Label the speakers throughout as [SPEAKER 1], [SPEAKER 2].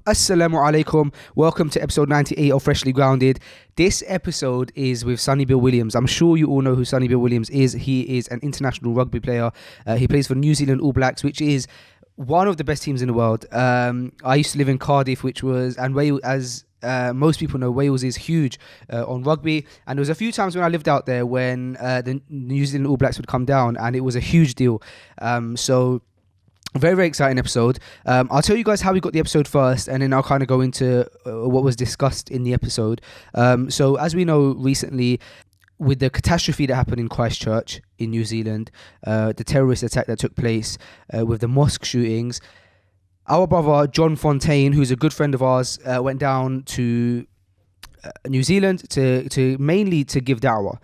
[SPEAKER 1] Assalamu alaikum. Welcome to episode 98 of Freshly Grounded. This episode is with Sonny Bill Williams. I'm sure you all know who Sonny Bill Williams is. He is an international rugby player. He plays for New Zealand All Blacks, which is one of the best teams in the world. I used to live in Cardiff, and Wales, as most people know, Wales is huge on rugby. And there was a few times when I lived out there when the New Zealand All Blacks would come down, and it was a huge deal. Very, very exciting episode. I'll tell you guys how we got the episode first, and then I'll kind of go into what was discussed in the episode. So as we know, recently, with the catastrophe that happened in Christchurch in New Zealand, the terrorist attack that took place with the mosque shootings, our brother John Fontain, who's a good friend of ours, went down to New Zealand to mainly to give da'wah.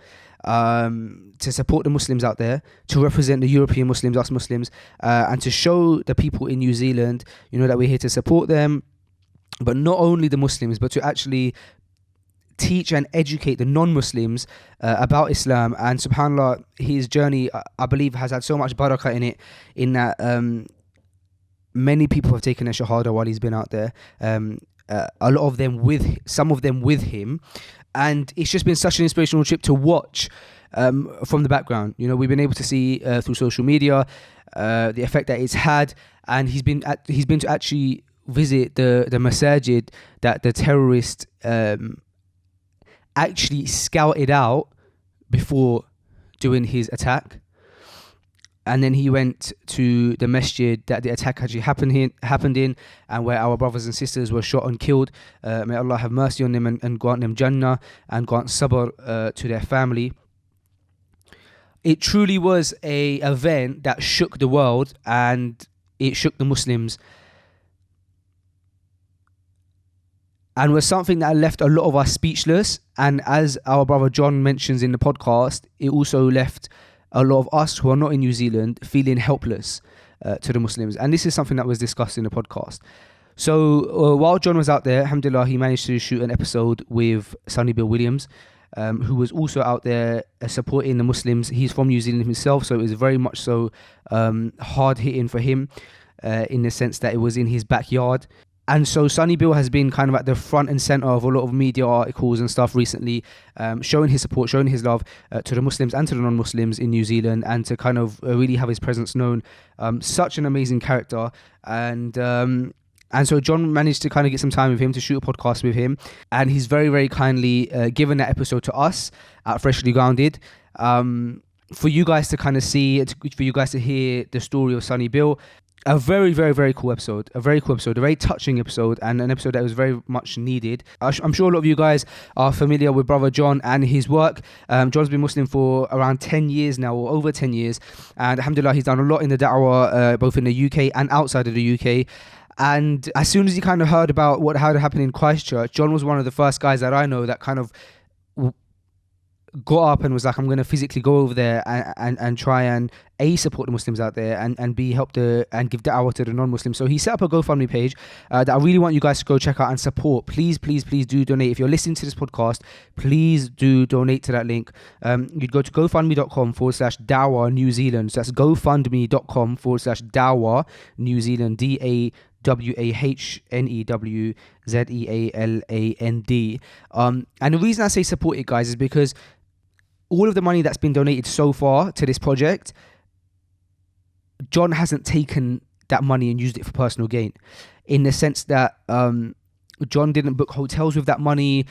[SPEAKER 1] To support the Muslims out there, to represent the European Muslims, us Muslims, and to show the people in New Zealand, that we're here to support them, but not only the Muslims, but to actually teach and educate the non-Muslims about Islam. And subhanAllah, his journey, I believe, has had so much barakah in it, in that many people have taken a shahadah while he's been out there. A lot of them some of them with him. And it's just been such an inspirational trip to watch from the background. We've been able to see through social media the effect that it's had, and he's been to actually visit the masajid that the terrorist actually scouted out before doing his attack. And then he went to the masjid that the attack actually happened in, and where our brothers and sisters were shot and killed. May Allah have mercy on them and grant them Jannah and grant sabr to their family. It truly was a event that shook the world, and it shook the Muslims, and was something that left a lot of us speechless. And as our brother John mentions in the podcast, it also left a lot of us who are not in New Zealand feeling helpless to the Muslims. And this is something that was discussed in the podcast. So while John was out there, alhamdulillah, he managed to shoot an episode with Sonny Bill Williams, who was also out there supporting the Muslims. He's from New Zealand himself, so it was very much so hard hitting for him in the sense that it was in his backyard. And so Sonny Bill has been kind of at the front and center of a lot of media articles and stuff recently, showing his support, showing his love to the Muslims and to the non-Muslims in New Zealand, and to kind of really have his presence known. Such an amazing character. And so John managed to kind of get some time with him to shoot a podcast with him. And he's very, very kindly given that episode to us at Freshly Grounded. For you guys to kind of see, for you guys to hear the story of Sonny Bill. A very, very, very cool episode. A very touching episode, and an episode that was very much needed. I'm sure a lot of you guys are familiar with Brother John and his work. John's been Muslim for around 10 years now, or over 10 years. And alhamdulillah, he's done a lot in the da'wah, both in the UK and outside of the UK. And as soon as he kind of heard about what had happened in Christchurch, John was one of the first guys that I know that kind of got up and was like, I'm going to physically go over there and try and support the Muslims out there and be helped and give da'wah to the non-Muslims. So he set up a GoFundMe page that I really want you guys to go check out and support. Please do donate. If you're listening to this podcast, please do donate to that link. You'd go to gofundme.com/dawah New Zealand. So that's gofundme.com/dawah New Zealand, DAWAHNEWZEALAND. And the reason I say support it, guys, is because all of the money that's been donated so far to this project, John hasn't taken that money and used it for personal gain, in the sense that John didn't book hotels with that money.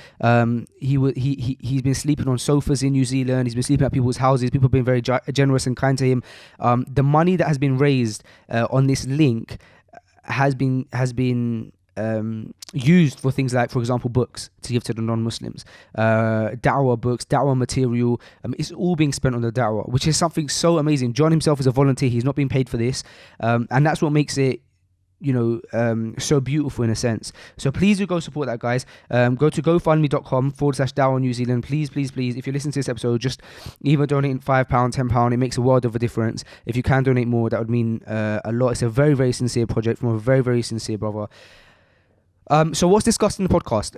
[SPEAKER 1] He's been sleeping on sofas in New Zealand. He's been sleeping at people's houses. People have been very generous and kind to him. The money that has been raised on this link has been used for things like, for example, books to give to the non-Muslims, da'wah books, da'wah material. It's all being spent on the da'wah, which is something so amazing. John himself is a volunteer. He's not being paid for this, and that's what makes it so beautiful in a sense. So please do go support that, guys. Go to gofundme.com/dawah New Zealand. Please, if you listen to this episode, just either donate £5, £10. It makes a world of a difference. If you can donate more, that would mean a lot. It's a very, very sincere project from a very, very sincere brother. So what's discussed in the podcast?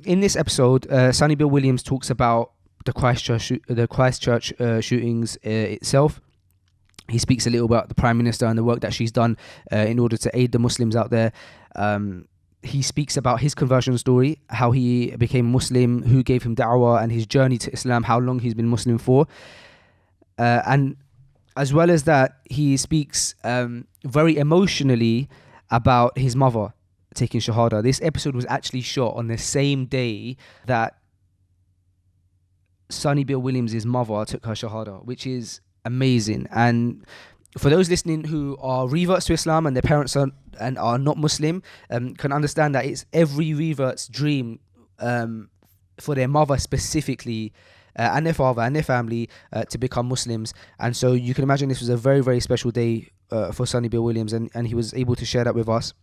[SPEAKER 1] In this episode, Sonny Bill Williams talks about the Christchurch shootings itself. He speaks a little about the Prime Minister and the work that she's done in order to aid the Muslims out there. he speaks about his conversion story, how he became Muslim, who gave him da'wah, and his journey to Islam, how long he's been Muslim for. And as well as that, he speaks very emotionally about his mother taking shahadah. This episode was actually shot on the same day that Sonny Bill Williams' mother took her shahadah, which is amazing. And for those listening who are reverts to Islam and their parents are not Muslim, can understand that it's every revert's dream for their mother specifically, and their father and their family to become Muslims. And so you can imagine this was a very, very special day for Sonny Bill Williams, and he was able to share that with us.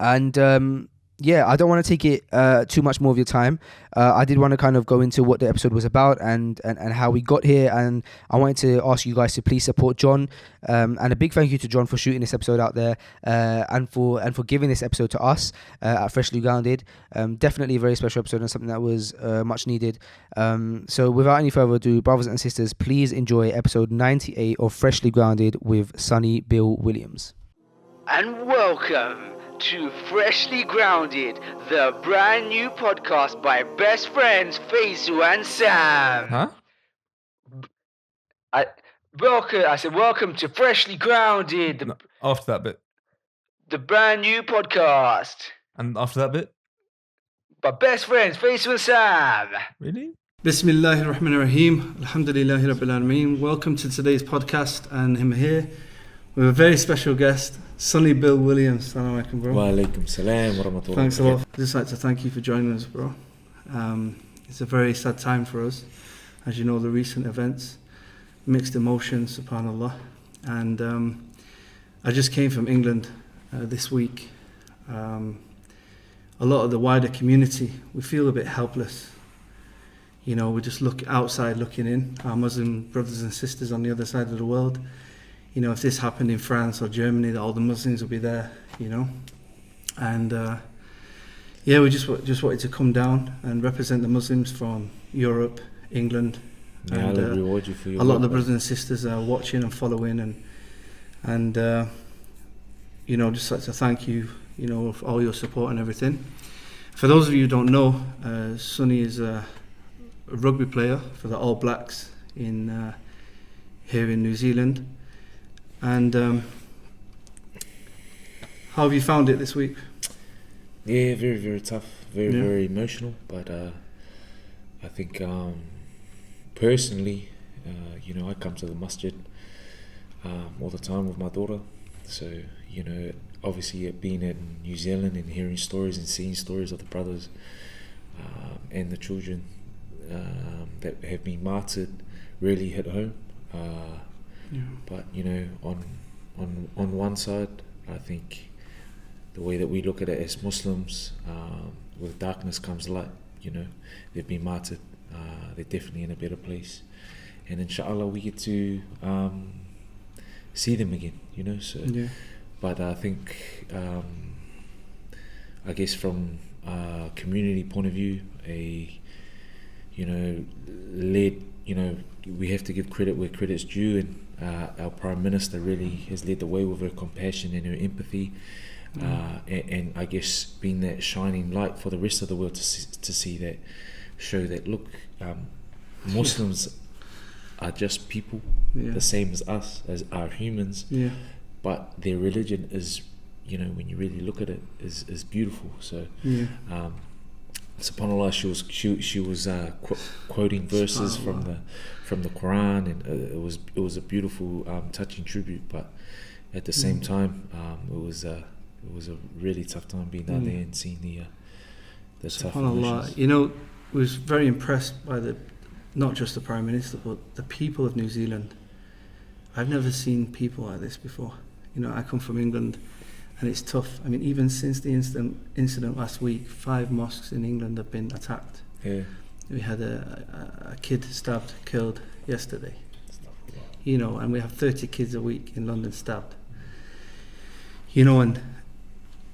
[SPEAKER 1] And I don't want to take it too much more of your time. I did want to kind of go into what the episode was about and how we got here. And I wanted to ask you guys to please support John. And a big thank you to John for shooting this episode out there, and for giving this episode to us at Freshly Grounded. Definitely a very special episode and something that was much needed. So without any further ado, brothers and sisters, please enjoy episode 98 of Freshly Grounded with Sonny Bill Williams.
[SPEAKER 2] And welcome to Freshly Grounded, the brand new podcast by best friends Faisu and Sam.
[SPEAKER 3] Huh?
[SPEAKER 2] I said welcome to Freshly Grounded,
[SPEAKER 3] No, after that bit.
[SPEAKER 2] the brand new podcast
[SPEAKER 3] And after that bit?
[SPEAKER 2] by best friends Faisu and Sam.
[SPEAKER 3] Really?
[SPEAKER 4] Bismillahir Rahmanir Rahim. Alhamdulillahi Rabbil Alameen. Welcome to today's podcast, and I'm here with a very special guest, Sonny Bill Williams. Assalamu alaikum, bro.
[SPEAKER 5] Wa alaikum salam wa rahmatullah.
[SPEAKER 4] Thanks a lot. I'd just like to thank you for joining us, bro. It's a very sad time for us, as you know, the recent events, mixed emotions, subhanallah. And I just came from England this week. A lot of the wider community, we feel a bit helpless. You know, we just look outside looking in, our Muslim brothers and sisters on the other side of the world. You know, if this happened in France or Germany, all the Muslims would be there, you know. And we just wanted to come down and represent the Muslims from Europe, England.
[SPEAKER 5] May
[SPEAKER 4] And
[SPEAKER 5] Allah reward you for your
[SPEAKER 4] a lot of the
[SPEAKER 5] work,
[SPEAKER 4] brothers and sisters are watching and following, and you know, just like to thank you, you know, for all your support and everything. For those of you who don't know, Sonny is a rugby player for the All Blacks in here in New Zealand. And how have you found it this week?
[SPEAKER 5] Yeah, very, very tough, very,
[SPEAKER 4] Yeah.
[SPEAKER 5] very emotional. But I think personally, you know, I come to the masjid all the time with my daughter. So, you know, obviously being in New Zealand and hearing stories and seeing stories of the brothers and the children that have been martyred really hit home.
[SPEAKER 4] Yeah.
[SPEAKER 5] But you know, on one side, I think the way that we look at it as Muslims, with darkness comes light. You know, they've been martyred. They're definitely in a better place, and inshallah we get to see them again. You know, so.
[SPEAKER 4] Yeah.
[SPEAKER 5] But I think, I guess from a community point of view, we have to give credit where credit's due, and our Prime Minister really has led the way with her compassion and her empathy, and I guess being that shining light for the rest of the world to see that, show that, look, Muslims are just people,
[SPEAKER 4] Yeah.
[SPEAKER 5] the same as us, as our humans,
[SPEAKER 4] Yeah.
[SPEAKER 5] but their religion is, you know, when you really look at it, is beautiful. So
[SPEAKER 4] Yeah.
[SPEAKER 5] SubhanAllah, she was quoting verses from the Quran, and it was a beautiful, touching tribute. But at the same time, it was a really tough time being out there and seeing the tough
[SPEAKER 4] SubhanAllah.
[SPEAKER 5] emotions.
[SPEAKER 4] You know, I was very impressed by not just the Prime Minister, but the people of New Zealand. I've never seen people like this before. You know, I come from England, and it's tough. I mean, even since the incident last week, 5 mosques in England have been attacked.
[SPEAKER 5] Yeah.
[SPEAKER 4] We had a kid stabbed, killed yesterday. You know, and we have 30 kids a week in London stabbed. You know, and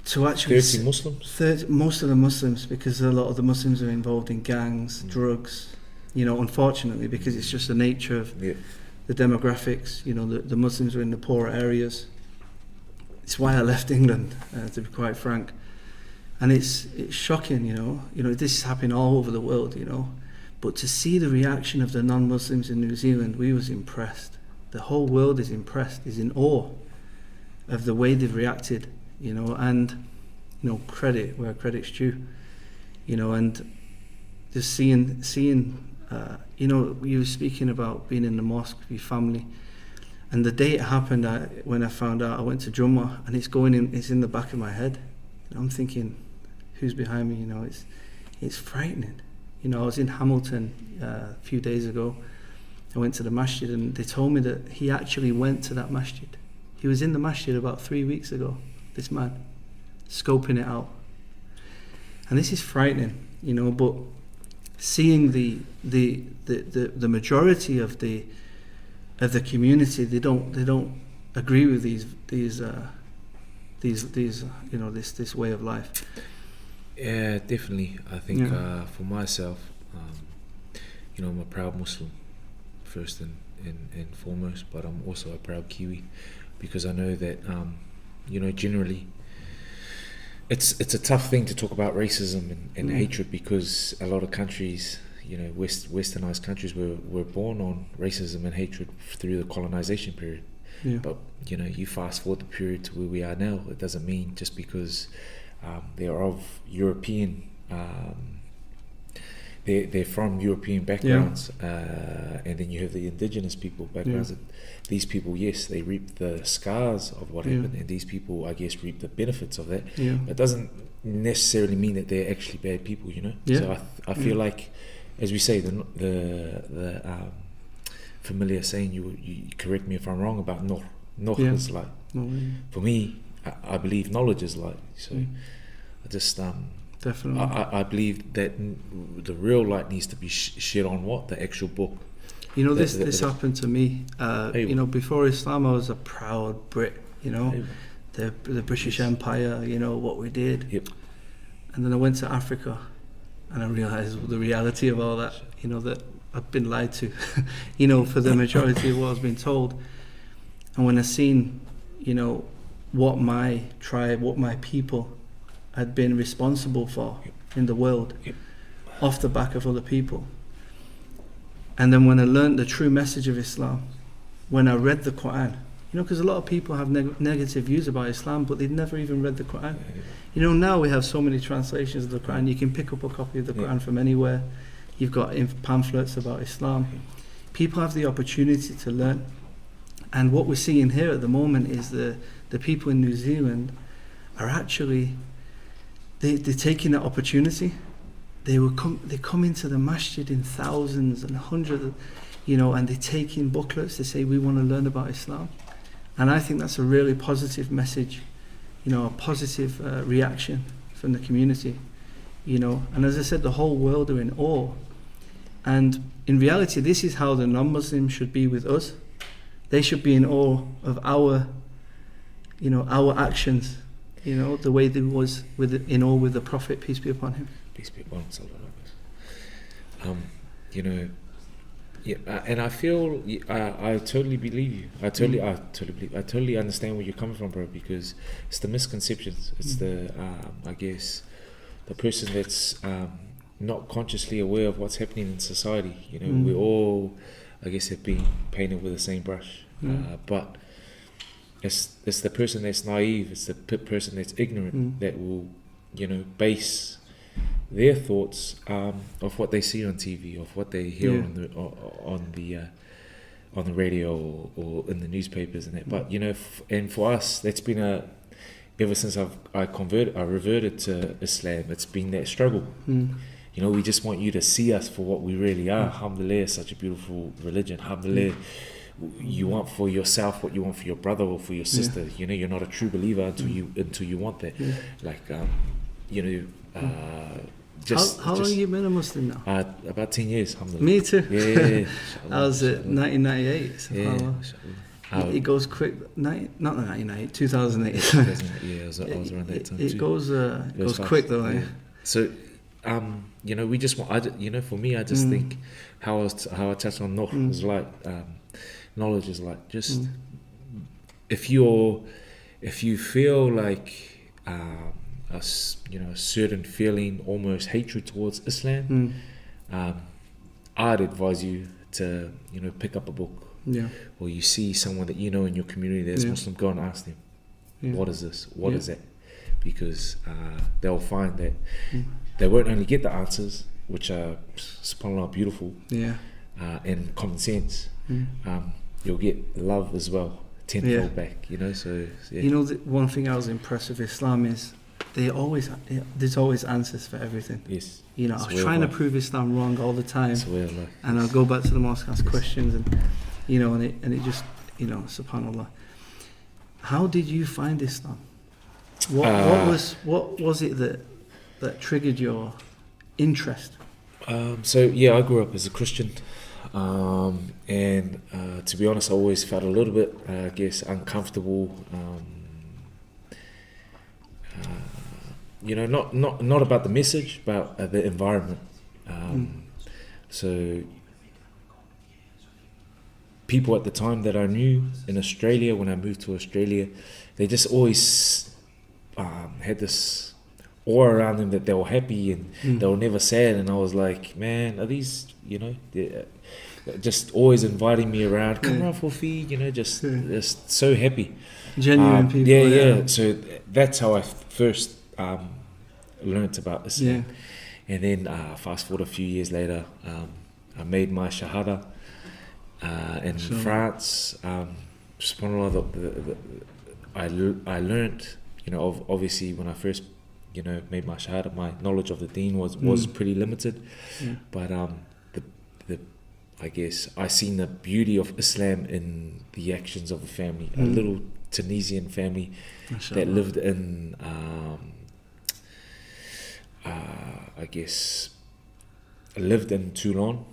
[SPEAKER 4] to actually
[SPEAKER 5] 30 Muslims?
[SPEAKER 4] most of the Muslims, because a lot of the Muslims are involved in gangs, drugs. You know, unfortunately, because it's just the nature of
[SPEAKER 5] Yeah.
[SPEAKER 4] the demographics. You know, the Muslims are in the poorer areas. It's why I left England, to be quite frank. And it's shocking, this is happening all over the world, but to see the reaction of the non-Muslims in New Zealand, we was impressed. The whole world is impressed, is in awe of the way they've reacted, and credit where credit's due, and just seeing you were speaking about being in the mosque with your family, and the day it happened, when I found out, I went to Jummah, and it's in the back of my head. I'm thinking, who's behind me? It's frightening. I was in Hamilton a few days ago. I went to the masjid, and they told me that he actually went to that masjid. He was in the masjid about 3 weeks ago, this man, scoping it out. And this is frightening, but seeing the majority of the community, they don't agree with this way of life.
[SPEAKER 5] Yeah, definitely. I think for myself, I'm a proud Muslim, first and foremost, but I'm also a proud Kiwi, because I know that generally it's a tough thing to talk about racism and hatred, because a lot of countries, westernized countries were born on racism and hatred through the colonization period.
[SPEAKER 4] Yeah.
[SPEAKER 5] But you fast forward the period to where we are now, it doesn't mean just because they are of European, they're from European backgrounds, and then you have the indigenous people backgrounds.
[SPEAKER 4] Yeah.
[SPEAKER 5] These people, yes, they reap the scars of what happened, and these people, I guess, reap the benefits of that.
[SPEAKER 4] Yeah.
[SPEAKER 5] But it doesn't necessarily mean that they're actually bad people,
[SPEAKER 4] Yeah.
[SPEAKER 5] So I feel like, as we say, the familiar saying, you correct me if I'm wrong, about Nur is light. For me, I believe knowledge is light. So I just
[SPEAKER 4] definitely,
[SPEAKER 5] I believe that the real light needs to be shed on the actual book.
[SPEAKER 4] This happened to me. Before Islam, I was a proud Brit. The British Empire. What we did.
[SPEAKER 5] Yep.
[SPEAKER 4] And then I went to Africa, and I realised the reality of all that. That I've been lied to. For the majority of what I've been told. And when I seen, what my tribe, what my people had been responsible for in the world, off the back of other people. And then when I learned the true message of Islam, when I read the Quran, because a lot of people have negative views about Islam, but they've never even read the Quran. Now we have so many translations of the Quran. You can pick up a copy of the Quran from anywhere. You've got pamphlets about Islam. People have the opportunity to learn. And what we're seeing here at the moment is the people in New Zealand are actually, they're taking that opportunity. They come into the masjid in thousands and hundreds, and they take in booklets. They say, we want to learn about Islam. And I think that's a really positive message, a positive reaction from the community, And as I said, the whole world are in awe. And in reality, this is how the non-Muslims should be with us. They should be in awe of our actions, the way they was in awe with the Prophet, peace be upon him.
[SPEAKER 5] Peace be upon him. And I feel I totally believe you. I totally understand where you're coming from, bro. Because it's the misconceptions. It's the I guess the person that's not consciously aware of what's happening in society. We all, I guess, have been painted with the same brush. But it's the person that's naive. It's the person that's ignorant that will, base their thoughts of what they see on TV, of what they hear on the radio or in the newspapers and that. But and for us, that's been ever since I reverted to Islam. It's been that struggle. We just want you to see us for what we really are. Alhamdulillah, is such a beautiful religion. Alhamdulillah, you want for yourself what you want for your brother or for your sister. You're not a true believer until you want that.
[SPEAKER 4] How long have you been a Muslim now?
[SPEAKER 5] About 10 years, alhamdulillah.
[SPEAKER 4] Me too.
[SPEAKER 5] Yeah.
[SPEAKER 4] I was at 1998.
[SPEAKER 5] Yeah.
[SPEAKER 4] It goes quick. Not 1998, 2008.
[SPEAKER 5] I was around that time too.
[SPEAKER 4] It goes quick though.
[SPEAKER 5] Yeah. So, we just want. For me, I just think how I touched on Nur is like knowledge is like just if you feel like a certain feeling, almost hatred towards Islam, I'd advise you to pick up a book.
[SPEAKER 4] Yeah.
[SPEAKER 5] Or you see someone that you know in your community that's
[SPEAKER 4] Yeah.
[SPEAKER 5] Muslim, go and ask them,
[SPEAKER 4] Yeah.
[SPEAKER 5] what is this? What
[SPEAKER 4] Yeah.
[SPEAKER 5] is that? Because they'll find that they won't only get the answers, which are subhanAllah beautiful,
[SPEAKER 4] Yeah.
[SPEAKER 5] and common sense. You'll get love as well, tenfold back. So yeah.
[SPEAKER 4] One thing I was impressed with Islam is there's always answers for everything.
[SPEAKER 5] Yes.
[SPEAKER 4] I was trying to prove Islam wrong all the time,
[SPEAKER 5] That's way of life.
[SPEAKER 4] and I'll go back to the mosque, ask questions, and it just subhanallah. How did you find Islam? What was it that triggered your interest?
[SPEAKER 5] So I grew up as a Christian, and to be honest, I always felt a little bit, I guess, uncomfortable. Not about the message, but the environment. So people at the time that I knew in Australia, when I moved to Australia, they just always had this aura around them that they were happy and they were never sad. And I was like, man, are these, they're just always inviting me around, come around for a feed, just so happy.
[SPEAKER 4] Genuine people.
[SPEAKER 5] Yeah. So that's how I first learnt about Islam. And then fast forward a few years later, I made my shahadah in France. SubhanAllah, I learnt, obviously when I first, made my shahadah, my knowledge of the deen was pretty limited. But I guess I seen the beauty of Islam in the actions of a family, a little Tunisian family that lived in, lived in Toulon.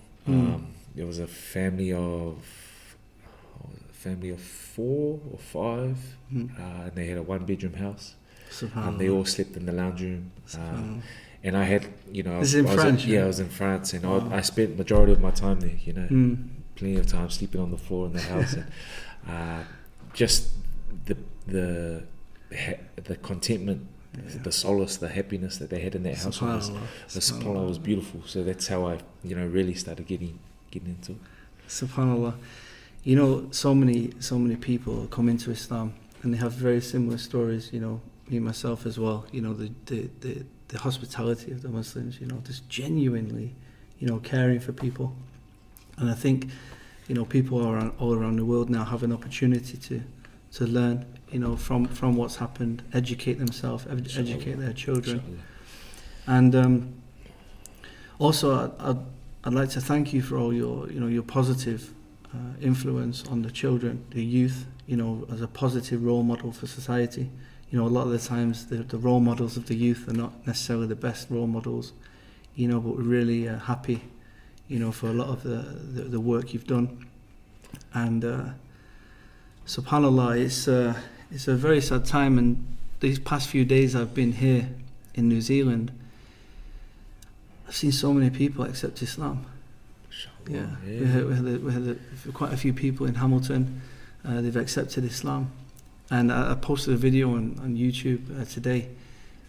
[SPEAKER 5] There was a family of 4 or 5, and they had a 1-bedroom house. They all slept in the lounge room. And I had,
[SPEAKER 4] This is in France,
[SPEAKER 5] I was in France, and I spent majority of my time there. Plenty of time sleeping on the floor in the house, and just the contentment, the solace, the happiness that they had in that house was beautiful. So that's how I, really started getting into it.
[SPEAKER 4] SubhanAllah. So many people come into Islam and they have very similar stories. Me myself as well. The hospitality of the Muslims. Just genuinely, caring for people. And I think, people all around the world now have an opportunity to learn, from what's happened, educate themselves, educate their children. And also, I'd like to thank you for all your positive influence on the children, the youth, as a positive role model for society. A lot of the times the role models of the youth are not necessarily the best role models, but we're really happy, for a lot of the work you've done. And subhanAllah, it's a very sad time, and these past few days I've been here in New Zealand, I've seen so many people accept Islam. We had quite a few people in Hamilton, they've accepted Islam. And I posted a video on YouTube today.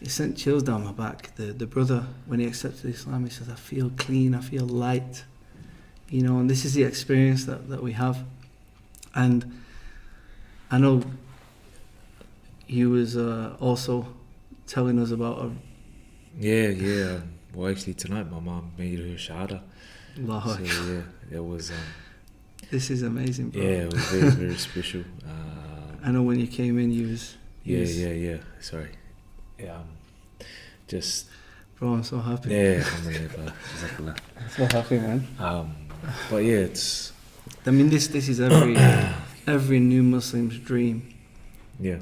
[SPEAKER 4] It sent chills down my back. The brother, when he accepted Islam, he says, I feel clean, I feel light. And this is the experience that we have. And I know he was also telling us about
[SPEAKER 5] well, actually tonight my mom made her shahadah. So it was
[SPEAKER 4] this is amazing, bro.
[SPEAKER 5] it was very, very special.
[SPEAKER 4] I know when you came in, you was...
[SPEAKER 5] Sorry. Just...
[SPEAKER 4] Bro, I'm so happy.
[SPEAKER 5] Yeah, alhamdulillah.
[SPEAKER 4] So happy, man.
[SPEAKER 5] But it's...
[SPEAKER 4] I mean, this is every new Muslim's dream.
[SPEAKER 5] Yeah.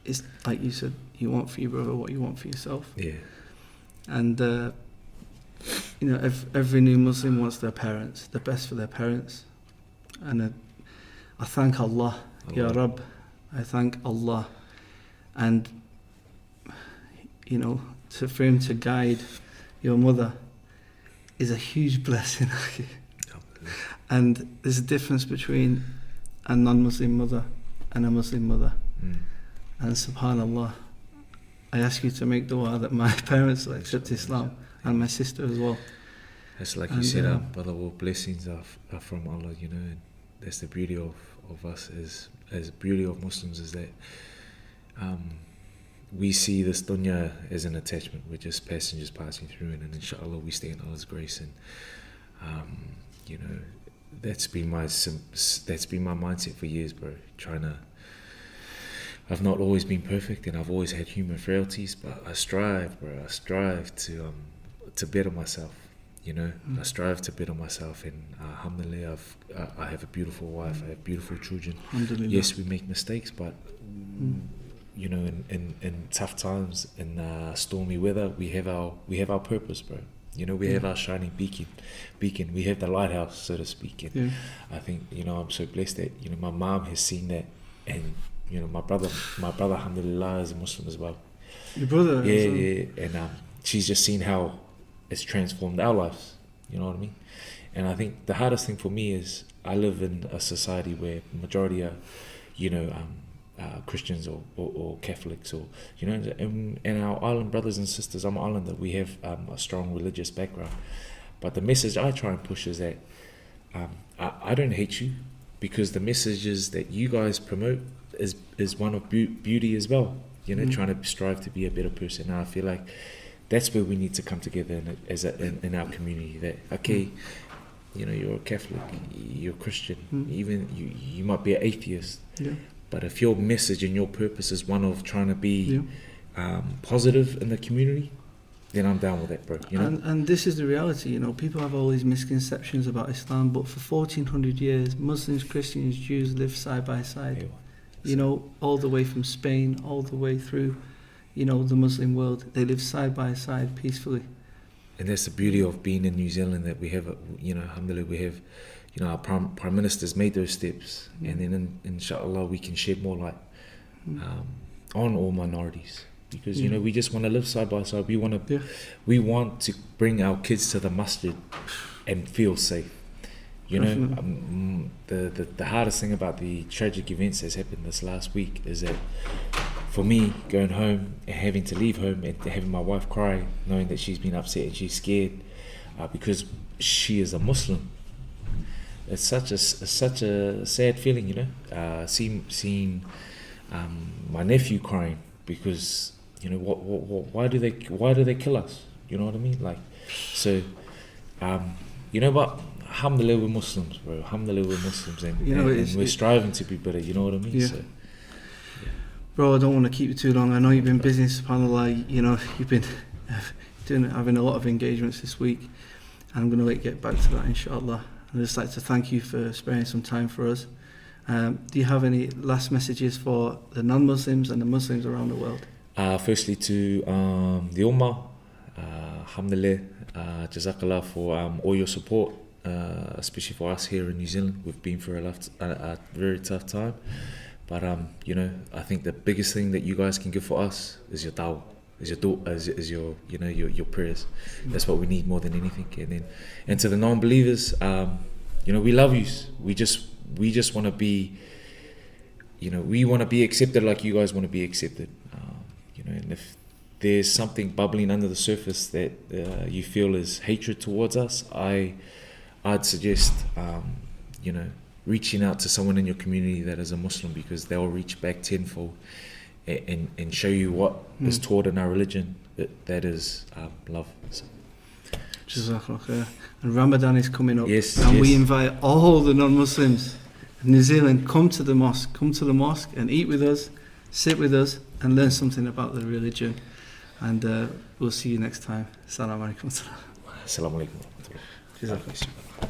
[SPEAKER 4] It's like you said, you want for your brother what you want for yourself.
[SPEAKER 5] Yeah.
[SPEAKER 4] And, every new Muslim wants their parents, the best for their parents. And I thank Allah. Ya Rabb, I thank Allah, and for him to guide your mother is a huge blessing. And there's a difference between a non-Muslim mother and a Muslim mother. And subhanAllah, I ask you to make dua that my parents will accept Islam and my sister as well.
[SPEAKER 5] It's like you
[SPEAKER 4] And,
[SPEAKER 5] said, brother, all blessings are from Allah, you know, and that's the beauty of us as beauty of Muslims is that we see this dunya as an attachment. We're just passengers passing through, and inshallah we stay in Allah's grace. And you know, that's been my mindset for years, bro. I've not always been perfect, and I've always had human frailties, but I strive, bro. I strive to better myself. You know, I strive to better myself, and alhamdulillah, I have a beautiful wife, I have beautiful children. Yes, we make mistakes, but you know, in tough times, in stormy weather, we have our purpose, bro. You know, we have our shining beacon. We have the lighthouse, so to speak. And I think, you know, I'm so blessed that, you know, my mom has seen that, and you know, my brother, alhamdulillah, is a Muslim as well.
[SPEAKER 4] Your brother?
[SPEAKER 5] Yeah, and she's just seen how it's transformed our lives, you know what I mean? And I think the hardest thing for me is I live in a society where the majority are, you know, Christians or Catholics, or, you know, and our island brothers and sisters, I'm an islander, we have a strong religious background. But the message I try and push is that I don't hate you, because the messages that you guys promote is one of beauty as well, you know, trying to strive to be a better person. And I feel like that's where we need to come together in our community. That, okay, you know, you're a Catholic, you're a Christian, even you might be an atheist, but if your message and your purpose is one of trying to be positive in the community, then I'm down with that, bro. You know?
[SPEAKER 4] And this is the reality, you know, people have all these misconceptions about Islam, but for 1400 years, Muslims, Christians, Jews lived side by side, you know, all the way from Spain, all the way through, you know, the Muslim world. They live side by side peacefully.
[SPEAKER 5] And that's the beauty of being in New Zealand, that we have, you know, alhamdulillah, we have, you know, our prime minister's made those steps, and then inshallah we can shed more light on all minorities, because you know, we just want to live side by side. We want to bring our kids to the masjid and feel safe. You know, the hardest thing about the tragic events that's happened this last week is that, for me, going home and having to leave home and having my wife cry, knowing that she's been upset and she's scared because she is a Muslim, it's such a sad feeling, you know. Seeing my nephew crying because, you know, why do they kill us? You know what I mean? Like, so, you know what? Alhamdulillah, we're Muslims, bro. Alhamdulillah, we're Muslims, and,
[SPEAKER 4] you know,
[SPEAKER 5] and we're striving to be better. You know what I mean?
[SPEAKER 4] Yeah.
[SPEAKER 5] So,
[SPEAKER 4] bro, I don't want to keep you too long. I know you've been busy, subhanAllah. You know, you've been having a lot of engagements this week. I'm going to get back to that, inshallah. I'd just like to thank you for sparing some time for us. Do you have any last messages for the non-Muslims and the Muslims around the world?
[SPEAKER 5] Firstly, to the Ummah, alhamdulillah, jazakallah for all your support, especially for us here in New Zealand. We've been through a very tough time. But you know, I think the biggest thing that you guys can give for us is your dawah, is your you know, your prayers. That's what we need more than anything. And to the non-believers, you know, we love you. We just want to be, you know, we want to be accepted like you guys want to be accepted. You know, and if there's something bubbling under the surface that you feel is hatred towards us, I'd suggest, you know, reaching out to someone in your community that is a Muslim, because they'll reach back tenfold and show you what is taught in our religion, that is love. So.
[SPEAKER 4] Jazakallah khair. And Ramadan is coming up,
[SPEAKER 5] and
[SPEAKER 4] we invite all the non-Muslims in New Zealand, come to the mosque and eat with us, sit with us and learn something about the religion. And we'll see you next time. Assalamu alaikum.
[SPEAKER 5] Assalamu alaikum.
[SPEAKER 4] Jazakallah.